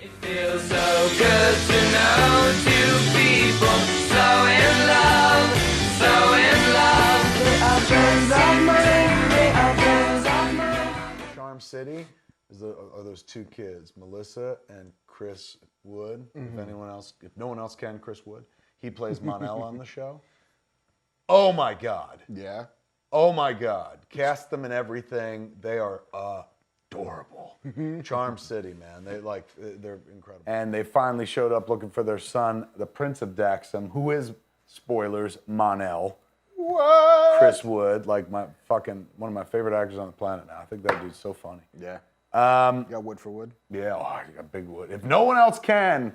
It feels so good to know two people so in love, so in love. They are friends of mine, they are friends of mine. Charm City are those two kids, Melissa and Chris Wood. If no one else can, Chris Wood. He plays Monel on the show. Oh my God. Yeah. Oh my God. Cast them in everything. They are adorable. Charm City, man. They're incredible. And they finally showed up looking for their son, the Prince of Daxam, who is, spoilers, Monel. What? Chris Wood, like one of my favorite actors on the planet now. I think that dude's so funny. Yeah. You got wood for wood? Yeah, you got big wood. If no one else can,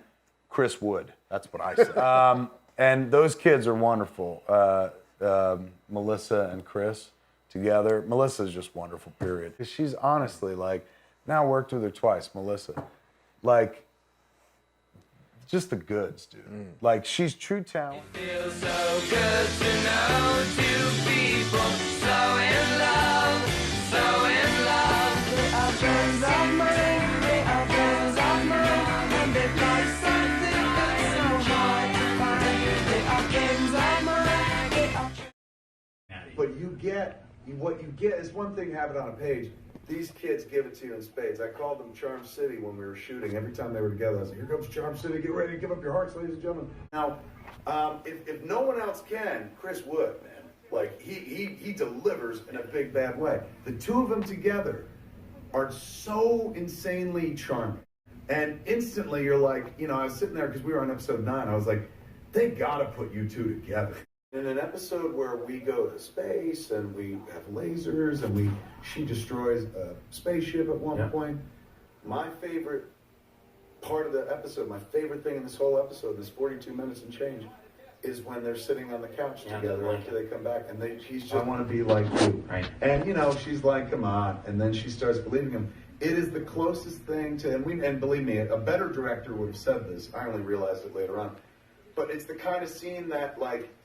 Chris Wood. That's what I say. And those kids are wonderful. Melissa and Chris together. Melissa's just wonderful, period. She's honestly now worked with her twice, Melissa. Just the goods, dude. She's true talent. It feels so good to know two people so in love, so in love. They are friends of mine, they are friends of mine. And they've got something that's so hard to find. They are friends of mine, they are. But what you get is one thing, have it on a page. These kids give it to you in spades. I called them Charm City when we were shooting. Every time they were together, I was like, here comes Charm City. Get ready to give up your hearts, ladies and gentlemen. Now, if no one else can, Chris Wood, man. He delivers in a big, bad way. The two of them together are so insanely charming. And instantly you're like, I was sitting there because we were on episode 9. I was like, they gotta put you two together. In an episode where we go to space and we have lasers and she destroys a spaceship at one point, my favorite part of the episode, my favorite thing in this whole episode, this 42 minutes and change, is when they're sitting on the couch together after they come back and he's just, I want to be like you. Right. And she's like, come on. And then she starts believing him. It is the closest thing to, and believe me, a better director would have said this. I only realized it later on. But it's the kind of scene that,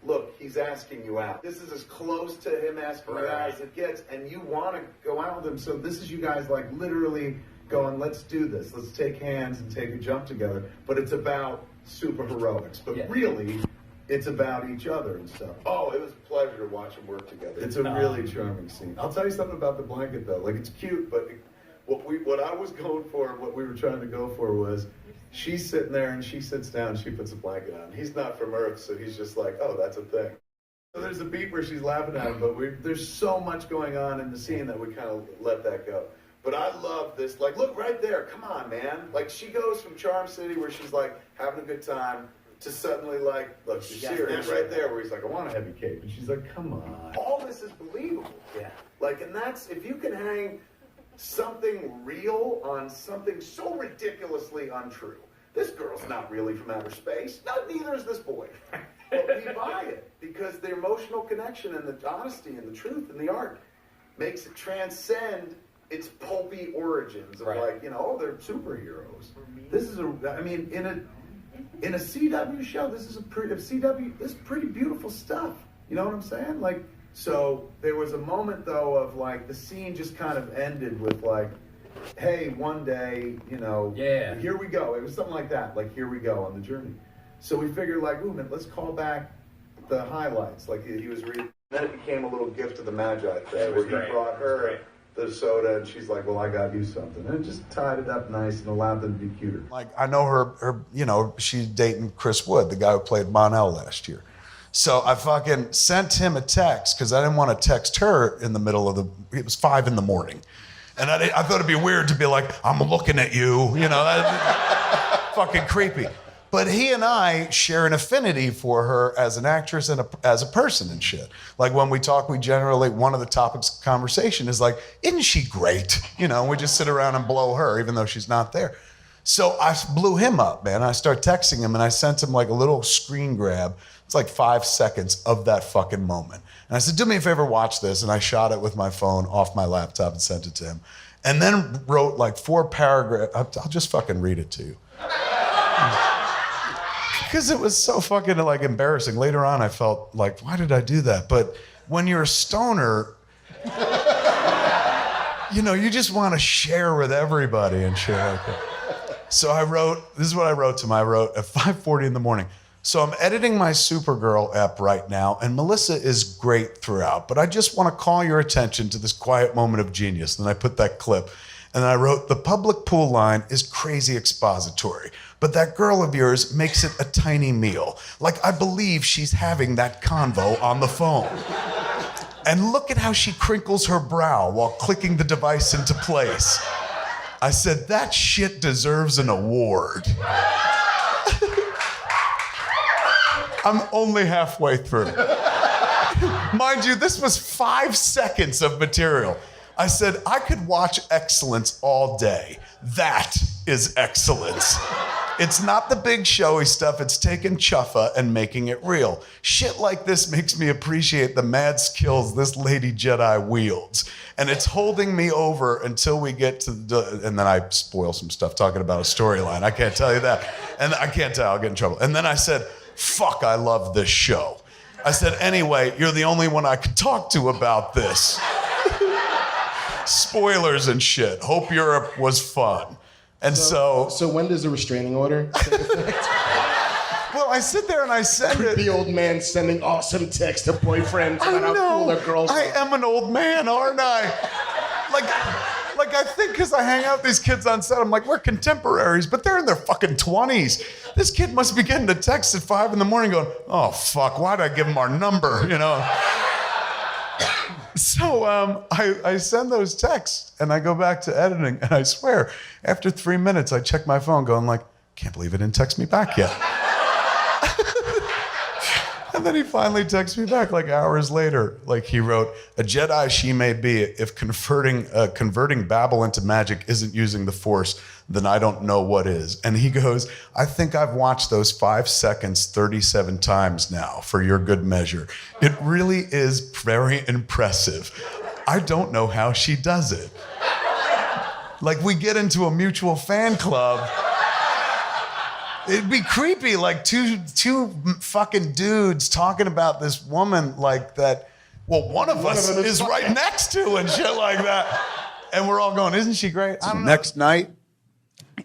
look, he's asking you out. This is as close to him asking you out as it gets, and you want to go out with him. So this is you guys, literally going, let's do this. Let's take hands and take a jump together. But it's about super heroics. But really, it's about each other and stuff. Oh, it was a pleasure to watch them work together. It's a really charming scene. I'll tell you something about the blanket, though. It's cute, but what I was going for, what we were trying to go for was, she's sitting there and she sits down, she puts a blanket on. He's not from Earth, so he's just like, oh, that's a thing. So there's a beat where she's laughing at him, but there's so much going on in the scene that we kind of let that go. But I love this, look right there, come on, man. She goes from Charm City where she's having a good time to suddenly look, she's serious right there where he's like, I want a heavy cape. And she's like, come on. All this is believable. Yeah. And that's, if you can hang something real on something so ridiculously untrue. This girl's not really from outer space. No, neither is this boy. But we buy it because the emotional connection and the honesty and the truth and the art makes it transcend its pulpy origins of they're superheroes. This is in a CW show, this is pretty beautiful stuff. You know what I'm saying? So there was a moment, though, of the scene just kind of ended with hey, one day, here we go. It was something like that, here we go on the journey. So we figured, ooh, man, let's call back the highlights. He was reading. Then it became a little gift of the Magi thing where he brought her the soda and she's like, well, I got you something. And it just tied it up nice and allowed them to be cuter. I know her, she's dating Chris Wood, the guy who played Monel last year. So I fucking sent him a text because I didn't want to text her in the middle of it was 5 a.m. And I thought it'd be weird to be like, I'm looking at you, that's fucking creepy. But he and I share an affinity for her as an actress and as a person and shit. When we talk, we generally, one of the topics of conversation is isn't she great? We just sit around and blow her even though she's not there. So I blew him up, man. I start texting him and I sent him a little screen grab. It's 5 seconds of that fucking moment. And I said, do me a favor, watch this. And I shot it with my phone off my laptop and sent it to him. And then wrote 4 paragraphs. I'll just fucking read it to you. Because it was so fucking embarrassing. Later on, I felt why did I do that? But when you're a stoner, you just want to share with everybody and shit like that. So this is what I wrote to him. I wrote at 5:40 in the morning. So I'm editing my Supergirl app right now, and Melissa is great throughout, but I just want to call your attention to this quiet moment of genius. And I put that clip, and I wrote, the public pool line is crazy expository, but that girl of yours makes it a tiny meal. Like, I believe she's having that convo on the phone. And look at how she crinkles her brow while clicking the device into place. I said, that shit deserves an award. I'm only halfway through. Mind you, this was 5 seconds of material. I said, I could watch excellence all day. That is excellence. It's not the big showy stuff. It's taking chuffa and making it real. Shit like this makes me appreciate the mad skills this Lady Jedi wields. And it's holding me over until we get to and then I spoil some stuff talking about a storyline. I can't tell you that. And I can't tell, I'll get in trouble. And then I said, fuck, I love this show. I said, anyway, you're the only one I could talk to about this. Spoilers and shit. Hope Europe was fun. And so when does a restraining order take effect? Well, I sit there and I send it. The old man sending awesome texts to boyfriends about how cool their girls are. I am an old man, aren't I? Like I think because I hang out with these kids on set, I'm like, we're contemporaries, but they're in their fucking 20s. This kid must be getting a text at 5 in the morning going, oh, fuck, why'd I give him our number, you know? So I send those texts and I go back to editing, and I swear, after 3 minutes, I check my phone going like, can't believe it didn't text me back yet. And then he finally texts me back like hours later. Like he wrote, a Jedi she may be, if converting Babel into magic isn't using the Force, then I don't know what is. And he goes, I think I've watched those 5 seconds 37 times now for your good measure. It really is very impressive. I don't know how she does it. Like we get into a mutual fan club. It'd be creepy, like two fucking dudes talking about this woman like that. Well, one of us is right next to and shit like that. And we're all going, isn't she great? I don't know. Next night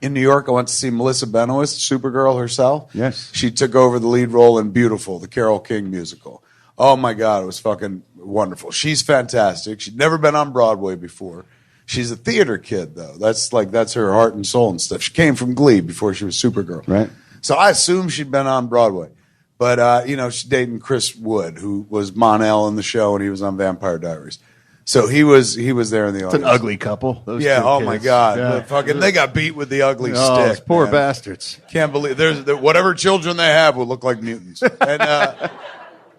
in New York, I went to see Melissa Benoist, Supergirl herself. Yes. She took over the lead role in Beautiful, the Carole King musical. Oh my God, it was fucking wonderful. She's fantastic. She'd never been on Broadway before. She's a theater kid, though. That's her heart and soul and stuff. She came from Glee before she was Supergirl. Right. So I assume she'd been on Broadway. But, she's dating Chris Wood, who was Mon-El in the show, and he was on Vampire Diaries. So he was there in the audience. It's an ugly couple. Those Yeah, two oh kids. my God. Yeah. They got beat with the ugly Oh, stick. those poor man. bastards. Can't believe whatever children they have will look like mutants. And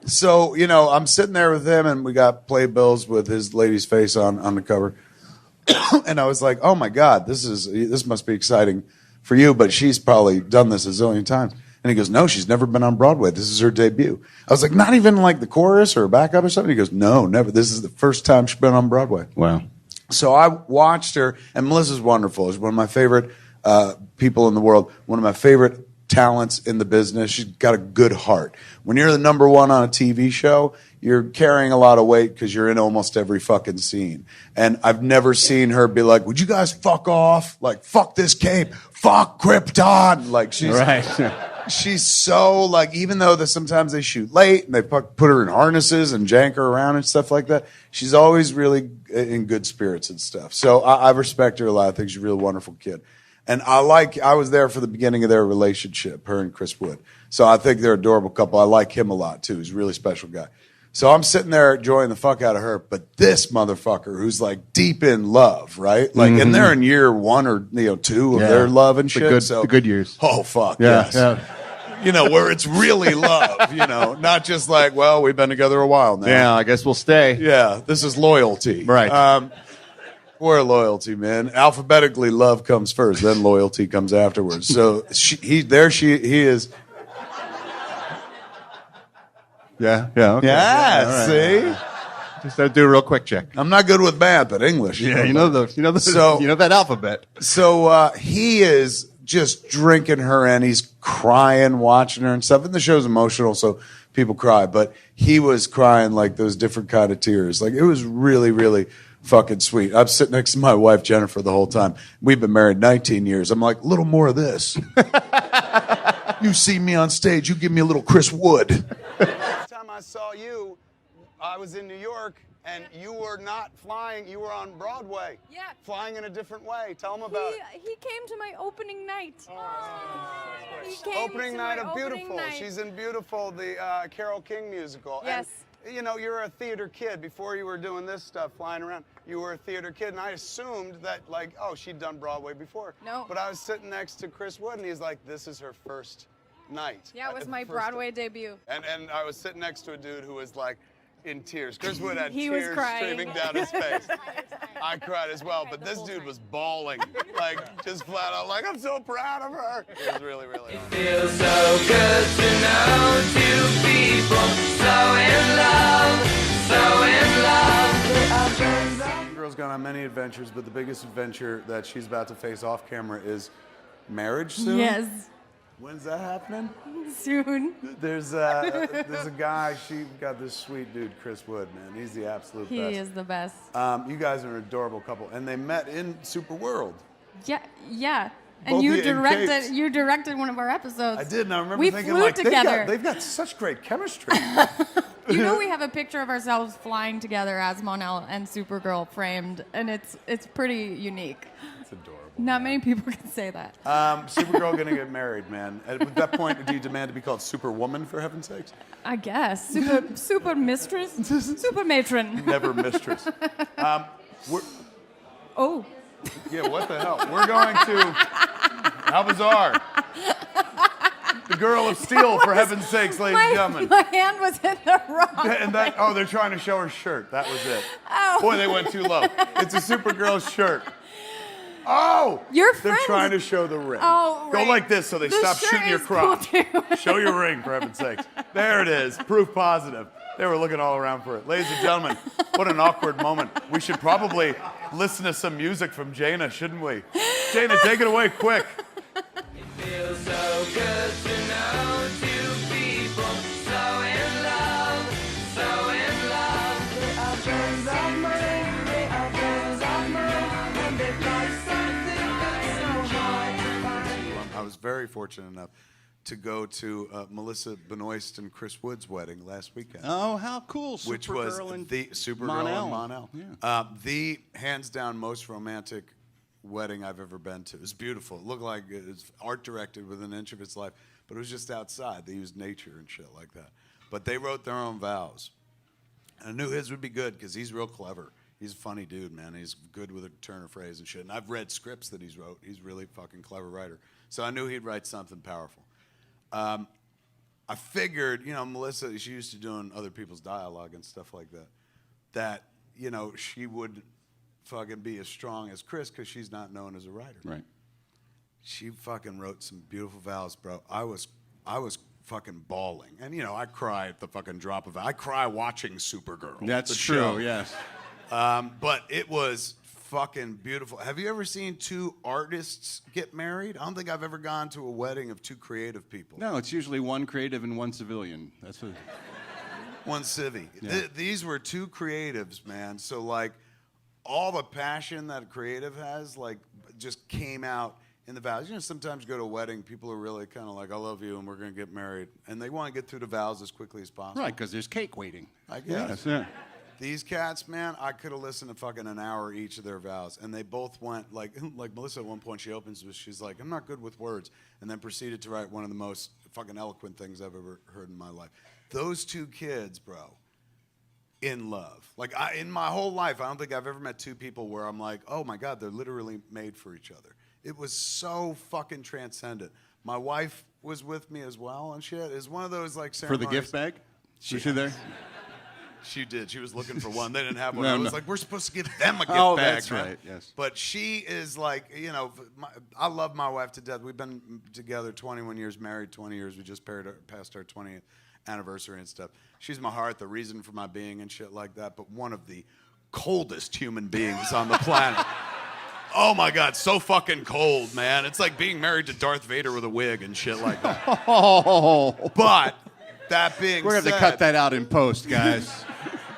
so, I'm sitting there with him, and we got playbills with his lady's face on the cover. And I was like, oh my God, this must be exciting for you, but she's probably done this a zillion times. And he goes, no, she's never been on Broadway. This is her debut. I was like, not even like the chorus or a backup or something? He goes, no, never. This is the first time she's been on Broadway. Wow. So I watched her, and Melissa's wonderful. She's one of my favorite people in the world, one of my favorite talents in the business. She's got a good heart. When you're the number one on a TV show, you're carrying a lot of weight because you're in almost every fucking scene. And I've never seen her be like, would you guys fuck off? Like, fuck this cape. Fuck Krypton. Like, she's so, like, even though sometimes they shoot late and they put her in harnesses and jank her around and stuff like that, she's always really in good spirits and stuff. So I respect her a lot. I think she's a real wonderful kid. And I was there for the beginning of their relationship, her and Chris Wood. So I think they're an adorable couple. I like him a lot, too. He's a really special guy. So I'm sitting there enjoying the fuck out of her, but this motherfucker who's like deep in love, right? Like, and they're in year 1 or 2 of their love and shit. The good years. Oh, fuck, Yeah, yes. yeah. Where it's really love, not just like, well, we've been together a while now. Yeah, I guess we'll stay. Yeah, this is loyalty. Right. We're loyalty, man. Alphabetically, love comes first, then loyalty comes afterwards. So he is. Yeah, okay. Yeah, all right. see? Just do a real quick check. I'm not good with math, but English. Yeah, you know that alphabet. So he is just drinking her in. He's crying, watching her and stuff. And the show's emotional, so people cry. But he was crying like those different kind of tears. Like, it was really, really, fucking sweet. I'm sitting next to my wife, Jennifer, the whole time. We've been married 19 years. I'm like, a little more of this. You see me on stage, you give me a little Chris Wood. Last time I saw you, I was in New York, and you were not flying. You were on Broadway. Yeah. Flying in a different way. Tell them about it. He came to my opening night. He came Opening to night my of opening Beautiful. night. She's in Beautiful, the Carole King musical. Yes. And, you know, you're a theater kid. Before you were doing this stuff, flying around, you were a theater kid, and I assumed that, like, oh, she'd done Broadway before. No. But I was sitting next to Chris Wood, and he's like, this is her first night. Yeah, it was my First- Broadway debut. And I was sitting next to a dude who was like in tears. Chris Wood had He was tears crying. streaming down his face. I cried as well, but this dude was bawling, like just flat out, like I'm so proud of her. It was really, really awesome. Feels so good to know two people so in love, so in love. The girl's gone on many adventures, but the biggest adventure that she's about to face off camera is marriage soon. Yes, When's that happening? soon. There's a guy. She got this sweet dude, Chris Wood, man. He's the absolute He best. is the best. You guys are an adorable couple, and they met in Super World. Yeah, yeah. Both And you of you in capes. directed one of our episodes. I did, and I remember we thinking, flew like, together. they've got such great chemistry. You know, we have a picture of ourselves flying together as Monel and Supergirl framed, and it's pretty unique. It's adorable. Not many people can say that. Supergirl gonna get married, man. At that point, do you demand to be called Superwoman, for heaven's sakes? I guess super mistress, super matron. Never mistress. We're, Oh, yeah, what the hell? We're going to, how bizarre. The Girl of Steel, for heaven's sakes, ladies and gentlemen. my hand was in the wrong. And that, oh, they're trying to show her shirt. That was it. Oh. Boy, they went too low. It's a Supergirl shirt. Oh! Your They're friends- trying to show the ring. Oh, Go right. like this so they The stop shirt shooting your is cool, crotch. too. Show your ring, for heaven's sakes. There it is. Proof positive. They were looking all around for it. Ladies and gentlemen, what an awkward moment. We should probably listen to some music from Jaina, shouldn't we? Jaina, take it away quick. Feels so good to know two people so in love, so in love. They are friends of mine, they are friends of mine, and they find something that's so hard to find. I was very fortunate enough to go to Melissa Benoist and Chris Wood's wedding last weekend. Oh, how cool! Which was Supergirl and the Supergirl and Monel. Yeah. The hands down most romantic wedding I've ever been to. It was beautiful. It looked like it was art directed within an inch of its life, but it was just outside. They used nature and shit like that. But they wrote their own vows. And I knew his would be good because he's real clever. He's a funny dude, man. He's good with a turn of phrase and shit. And I've read scripts that he's wrote. He's really fucking clever writer. So I knew he'd write something powerful. I figured, you know, Melissa, she used to doing other people's dialogue and stuff like that, you know, she would fucking be as strong as Chris because she's not known as a writer. Right. She fucking wrote some beautiful vows, bro. I was fucking bawling. And, you know, I cry at the fucking drop of it. I cry watching Supergirl. That's the true. show. Yes. But it was fucking beautiful. Have you ever seen two artists get married? I don't think I've ever gone to a wedding of two creative people. No, it's usually one creative and one civilian. That's what. One civvy. Yeah. These were two creatives, man. So like all the passion that a creative has, like just came out in the vows. You know, sometimes you go to a wedding, people are really kind of like, I love you and we're going to get married. And they want to get through the vows as quickly as possible. Right, because there's cake waiting. I guess. Yes, yeah. These cats, man, I could have listened to fucking an hour each of their vows, and they both went like Melissa at one point. She opens with, she's like, "I'm not good with words," and then proceeded to write one of the most fucking eloquent things I've ever heard in my life. Those two kids, bro, in love. Like in my whole life, I don't think I've ever met two people where I'm like, "Oh my God, they're literally made for each other." It was so fucking transcendent. My wife was with me as well, and shit. It's one of those like For the ceremonies. gift bag? Was she there? She did. She was looking for one. They didn't have one. No, I was no. like, we're supposed to give them a gift Oh, bag. that's man. right, yes. But she is like, you know, I love my wife to death. We've been together 21 years, married 20 years. We just passed our 20th anniversary and stuff. She's my heart, the reason for my being and shit like that. But one of the coldest human beings on the planet. Oh my God, so fucking cold, man. It's like being married to Darth Vader with a wig and shit like that. Oh. But that being We're going to said, have to cut that out in post, guys.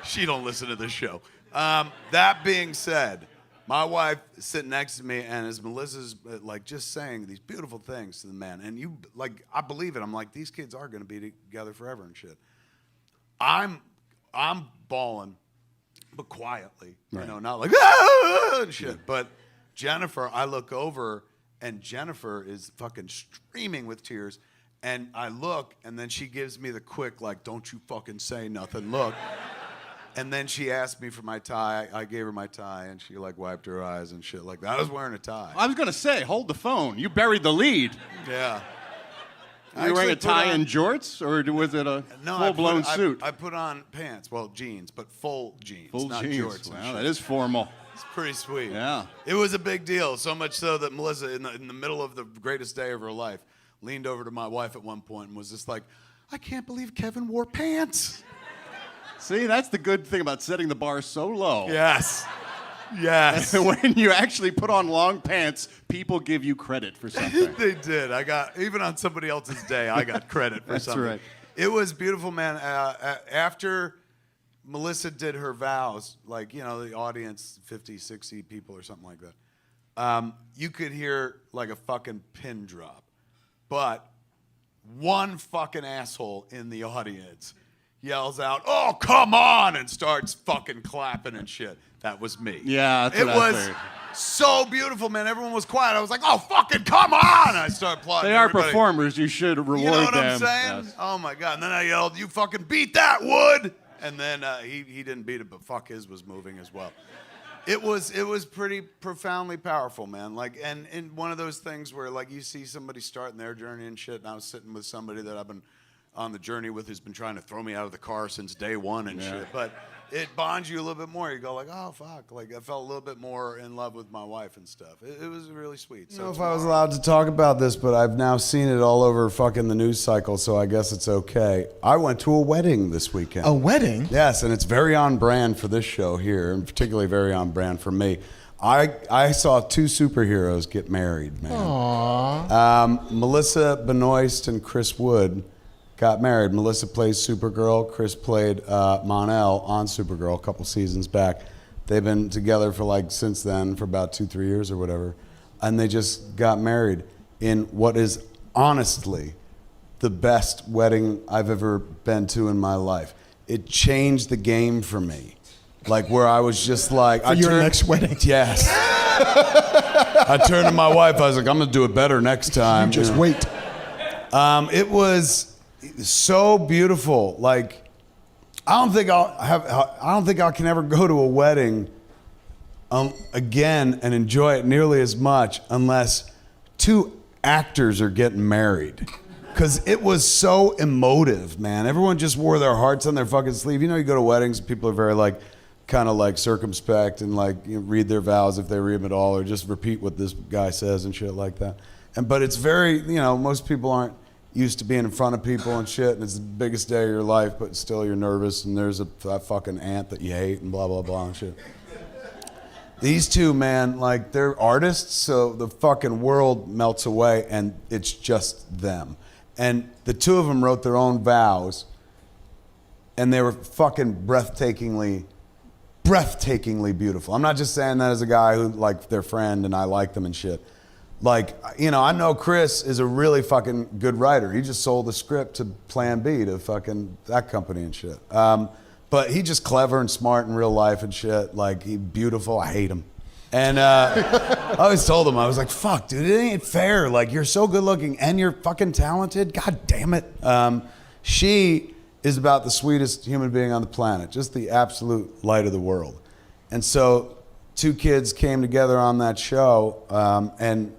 she don't listen to this show. That being said, my wife is sitting next to me, and as Melissa's like just saying these beautiful things to the man, and you like, I believe it. I'm like, these kids are gonna be together forever and shit. I'm bawling, but quietly, you know, not like ah! and shit. But Jennifer, I look over, and Jennifer is fucking streaming with tears, and I look, and then she gives me the quick like, don't you fucking say nothing look. And then she asked me for my tie. I gave her my tie, and she like wiped her eyes and shit like that. I was wearing a tie. I was gonna say, hold the phone. You buried the lead. Yeah. Were you wearing a tie and jorts, or was it a full-blown suit? I put on pants, well, jeans, but full jeans, not jeans. jorts. And Wow, shit. that is formal. It's pretty sweet. Yeah. It was a big deal, so much so that Melissa, in the middle of the greatest day of her life, leaned over to my wife at one point and was just like, I can't believe Kevin wore pants. See, that's the good thing about setting the bar so low. Yes. Yes. When you actually put on long pants, people give you credit for something. They did. Even on somebody else's day, I got credit for That's something. right. It was beautiful, man. After Melissa did her vows, like, you know, the audience, 50, 60 people or something like that, you could hear like a fucking pin drop. But one fucking asshole in the audience yells out, "Oh, come on," and starts fucking clapping and shit. That was me. Yeah, that's it what I was figured. so beautiful, man. Everyone was quiet. I was like, "Oh, fucking come on!" And I started applauding. They are everybody. performers. You should reward them. You know what I'm saying? Yes. Oh my god! And then I yelled, "You fucking beat that, Wood!" And then he didn't beat it, but fuck, his was moving as well. It was pretty profoundly powerful, man. Like, and one of those things where like you see somebody starting their journey and shit, and I was sitting with somebody that I've been on the journey with who's been trying to throw me out of the car since day one and shit. But it bonds you a little bit more. You go like, oh fuck, like I felt a little bit more in love with my wife and stuff. It was really sweet. I don't know if I was allowed to talk about this, but I've now seen it all over fucking the news cycle, so I guess it's okay. I went to a wedding this weekend. A wedding? Yes, and it's very on brand for this show here, and particularly very on brand for me. I saw two superheroes get married, man. Aww. Melissa Benoist and Chris Wood got married. Melissa plays Supergirl. Chris played Mon-El on Supergirl a couple seasons back. They've been together for like since then for about 2-3 years or whatever. And they just got married in what is honestly the best wedding I've ever been to in my life. It changed the game for me. Like where I was just like... For your next wedding? Yes. I turned to my wife. I was like, I'm going to do it better next time. You just wait. It was so beautiful. Like, I don't think I can ever go to a wedding again and enjoy it nearly as much unless two actors are getting married. Because it was so emotive, man. Everyone just wore their hearts on their fucking sleeve. You know, you go to weddings, people are very like, kind of like circumspect and like read their vows if they read them at all, or just repeat what this guy says and shit like that. But it's very, you know, most people aren't used to being in front of people and shit, and it's the biggest day of your life, but still you're nervous, and there's a fucking aunt that you hate and blah, blah, blah and shit. These two, man, like, they're artists, so the fucking world melts away, and it's just them. And the two of them wrote their own vows, and they were fucking breathtakingly beautiful. I'm not just saying that as a guy who, like, their friend, and I like them and shit. Like, you know, I know Chris is a really fucking good writer. He just sold the script to Plan B to fucking that company and shit. But he just clever and smart in real life and shit. Like, he beautiful. I hate him. And I always told him, I was like, fuck, dude, it ain't fair. Like, you're so good looking and you're fucking talented. God damn it. She is about the sweetest human being on the planet. Just the absolute light of the world. And so two kids came together on that show, and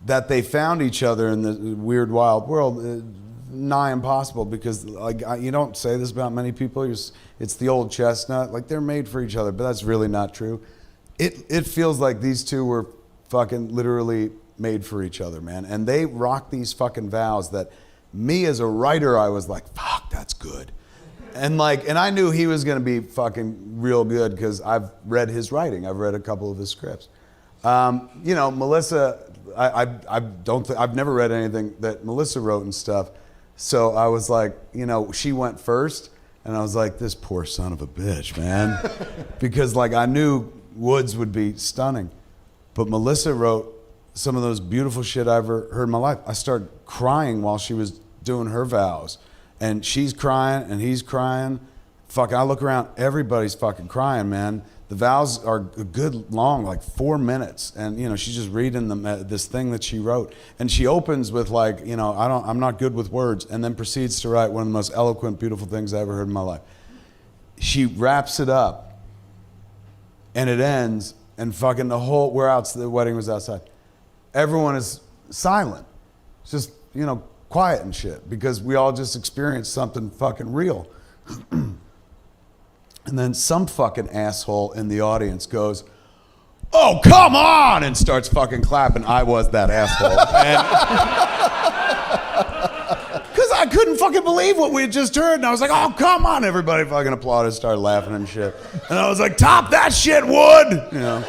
that they found each other in the weird, wild world, nigh impossible, because like you don't say this about many people. It's the old chestnut, like they're made for each other, but that's really not true. It feels like these two were fucking literally made for each other, man. And they rock these fucking vows that me as a writer, I was like, fuck, that's good. And I knew he was gonna be fucking real good because I've read his writing. I've read a couple of his scripts. You know, Melissa, I've never read anything that Melissa wrote and stuff. So I was like, you know, she went first, And I was like, this poor son of a bitch, man. Because like I knew Woods would be stunning. But Melissa wrote some of those beautiful shit I ever heard in my life. I started crying while she was doing her vows. And she's crying and he's crying. Fuck, I look around, everybody's fucking crying, man. The vows are a good long, like 4 minutes. And, you know, she's just reading them, this thing that she wrote. And she opens with like, you know, I'm not good with words. And then proceeds to write one of the most eloquent, beautiful things I ever heard in my life. She wraps it up and it ends and fucking the wedding was outside. Everyone is silent. It's just, you know, quiet and shit because we all just experienced something fucking real. And then some fucking asshole in the audience goes, "Oh, come on!" and starts fucking clapping. I was that asshole. Because I couldn't fucking believe what we had just heard. And I was like, "Oh, come on." Everybody fucking applauded, started laughing and shit. And I was like, "Top that shit, Wood!" You know.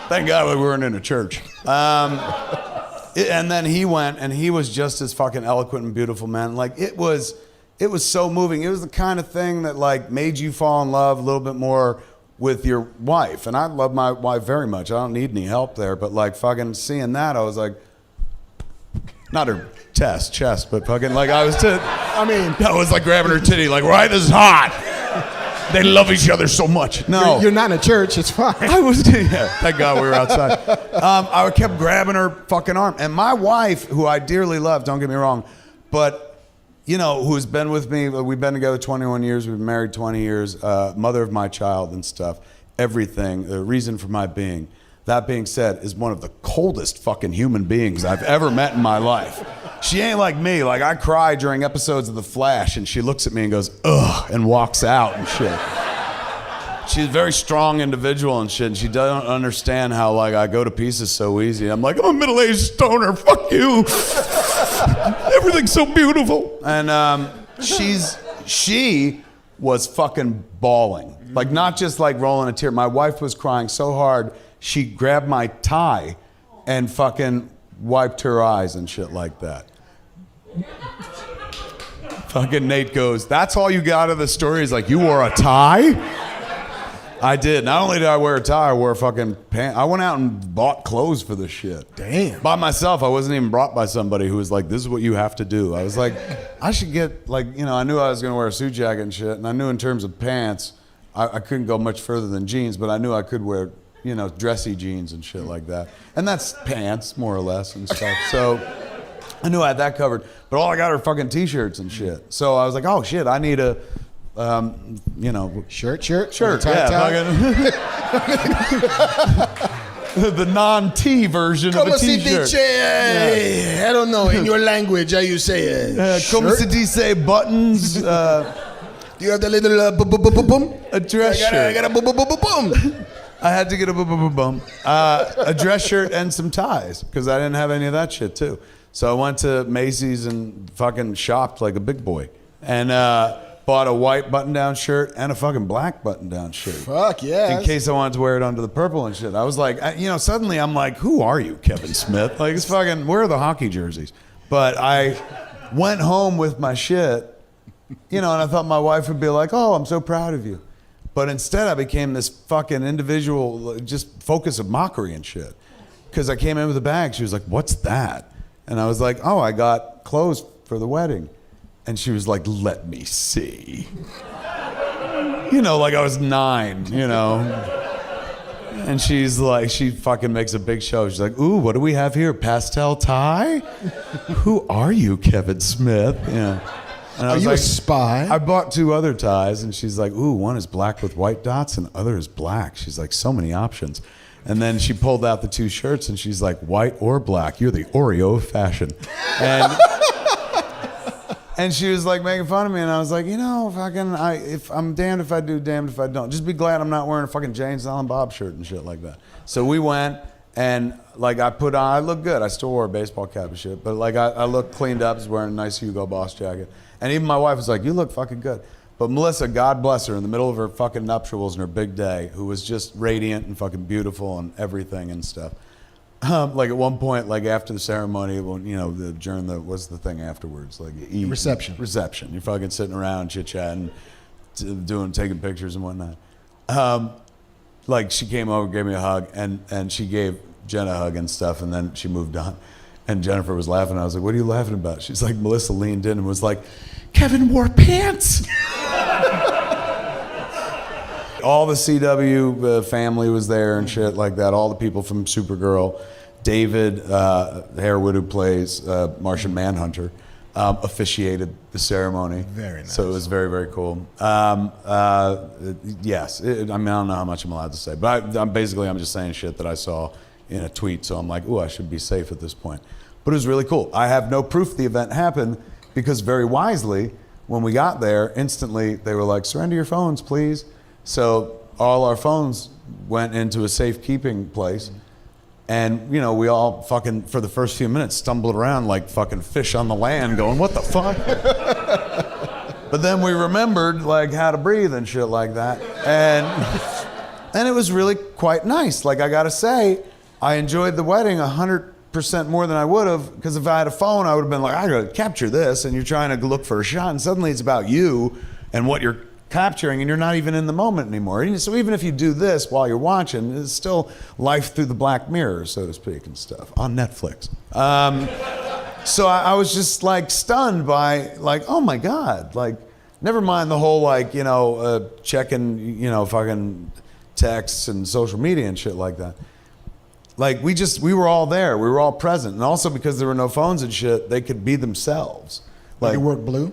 Thank God we weren't in a church. And then he went, and he was just as fucking eloquent and beautiful, man. Like, it was so moving. It was the kind of thing that, like, made you fall in love a little bit more with your wife. And I love my wife very much. I don't need any help there. But, like, fucking seeing that, I was like, not her chest, but fucking, like, I was, like, grabbing her titty, like, right, this is hot. They love each other so much. No. You're not in a church. It's fine. Thank God we were outside. I kept grabbing her fucking arm. And my wife, who I dearly love, don't get me wrong, but, you know, who's been with me, we've been together 21 years, we've been married 20 years, mother of my child and stuff, everything, the reason for my being. That being said, is one of the coldest fucking human beings I've ever met in my life. She ain't like me. Like, I cry during episodes of The Flash, and she looks at me and goes, "Ugh," and walks out and shit. She's a very strong individual and shit, and she doesn't understand how, like, I go to pieces so easy. I'm like, I'm a middle-aged stoner. Fuck you. Everything's so beautiful. And she was fucking bawling. Like, not just, like, rolling a tear. My wife was crying so hard, she grabbed my tie and fucking wiped her eyes and shit like that. Fucking Nate goes, "That's all you got of the story?" He's like, "You wore a tie?" I did. Not only did I wear a tie, I wore a fucking pants. I went out and bought clothes for this shit. Damn. By myself. I wasn't even brought by somebody who was like, "This is what you have to do." I was like, I should get, like, you know, I knew I was going to wear a suit jacket and shit, and I knew in terms of pants, I couldn't go much further than jeans, but I knew I could wear, you know, dressy jeans and shit like that. And that's pants, more or less, and stuff. So I knew I had that covered. But all I got are fucking T-shirts and shit. So I was like, oh, shit, I need a, you know. Shirt. Yeah, the non-T version of a T-shirt. Yeah. I don't know, in your language, how you say it. Como se dice buttons? Do you have the little boom? A dress shirt. I got a boom. I had to get a dress shirt and some ties because I didn't have any of that shit too. So I went to Macy's and fucking shopped like a big boy and bought a white button-down shirt and a fucking black button-down shirt. Fuck yeah! In case I wanted to wear it under the purple and shit. I was like, you know, suddenly I'm like, who are you, Kevin Smith? Like, it's fucking, where are the hockey jerseys? But I went home with my shit, you know, and I thought my wife would be like, oh, I'm so proud of you. But instead I became this fucking individual, just focus of mockery and shit. Because I came in with a bag. She was like, what's that? And I was like, oh, I got clothes for the wedding. And she was like, let me see. You know, like I was 9, you know. And she's like, she fucking makes a big show. She's like, ooh, what do we have here? Pastel tie? Who are you, Kevin Smith? Yeah. And I was Are you like, a spy? I bought 2 other ties, and she's like, ooh, one is black with white dots, and the other is black. She's like, so many options. And then she pulled out the 2 shirts, and she's like, white or black, you're the Oreo of fashion. And she was like making fun of me, and I was like, you know, fucking, if I'm damned if I do, damned if I don't. Just be glad I'm not wearing a fucking Jane Silent Bob shirt and shit like that. So we went, and like I looked good. I still wore a baseball cap and shit, but like I looked cleaned up, I was wearing a nice Hugo Boss jacket. And even my wife was like, you look fucking good. But Melissa, God bless her, in the middle of her fucking nuptials and her big day, who was just radiant and fucking beautiful and everything and stuff. Like at one point, like after the ceremony, when, you know, what's the thing afterwards? Like Reception. Reception. You're fucking sitting around chit-chatting. taking pictures and whatnot. Like she came over, gave me a hug, and she gave Jen a hug and stuff, and then she moved on. And Jennifer was laughing. I was like, "What are you laughing about?" She's like, Melissa leaned in and was like, "Kevin wore pants." All the CW family was there and shit like that. All the people from Supergirl. David Harewood, who plays Martian Manhunter, officiated the ceremony. Very nice. So it was very, very cool. Yes, I don't know how much I'm allowed to say, but I'm just saying shit that I saw in a tweet. So I'm like, ooh, I should be safe at this point. But it was really cool. I have no proof the event happened because very wisely, when we got there, instantly they were like, surrender your phones, please. So all our phones went into a safekeeping place. And, we all fucking, for the first few minutes, stumbled around like fucking fish on the land going, what the fuck? But then we remembered, like, how to breathe and shit like that. And it was really quite nice. Like, I gotta say, I enjoyed the wedding 100% more than I would have, because if I had a phone, I would have been like, I gotta capture this, and you're trying to look for a shot, and suddenly it's about you and what you're capturing, and you're not even in the moment anymore. And so even if you do this while you're watching, it's still life through the Black Mirror, so to speak, and stuff on Netflix. So I was just like stunned by like, oh my God, like never mind the whole like, checking, fucking texts and social media and shit like that. Like we were all there, we were all present. And also because there were no phones and shit, they could be themselves. Like, you work blue?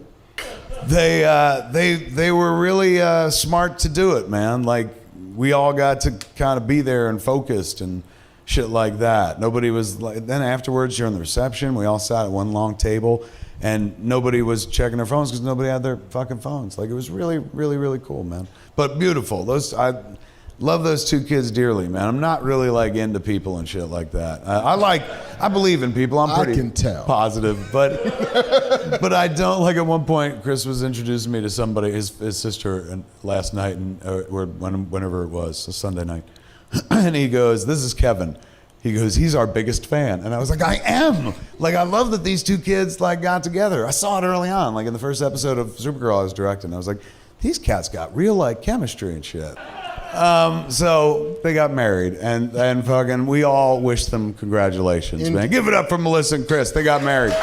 They were really smart to do it, man. Like we all got to kind of be there and focused and shit like that. Nobody was like. Then afterwards, during the reception, we all sat at one long table, and nobody was checking their phones because nobody had their fucking phones. Like it was really, really, really cool, man. But beautiful. I love those two kids dearly, man. I'm not really like into people and shit like that. I believe in people. I'm pretty positive, but I don't. Like at one point, Chris was introducing me to somebody, his sister, last night, and whenever it was, a Sunday night, and he goes, "This is Kevin." He goes, "He's our biggest fan," and I was like, "I am." Like I love that these two kids like got together. I saw it early on, like in the first episode of Supergirl I was directing. I was like, these cats got real like chemistry and shit. So they got married, and fucking we all wish them congratulations, man. Give it up for Melissa and Chris. They got married.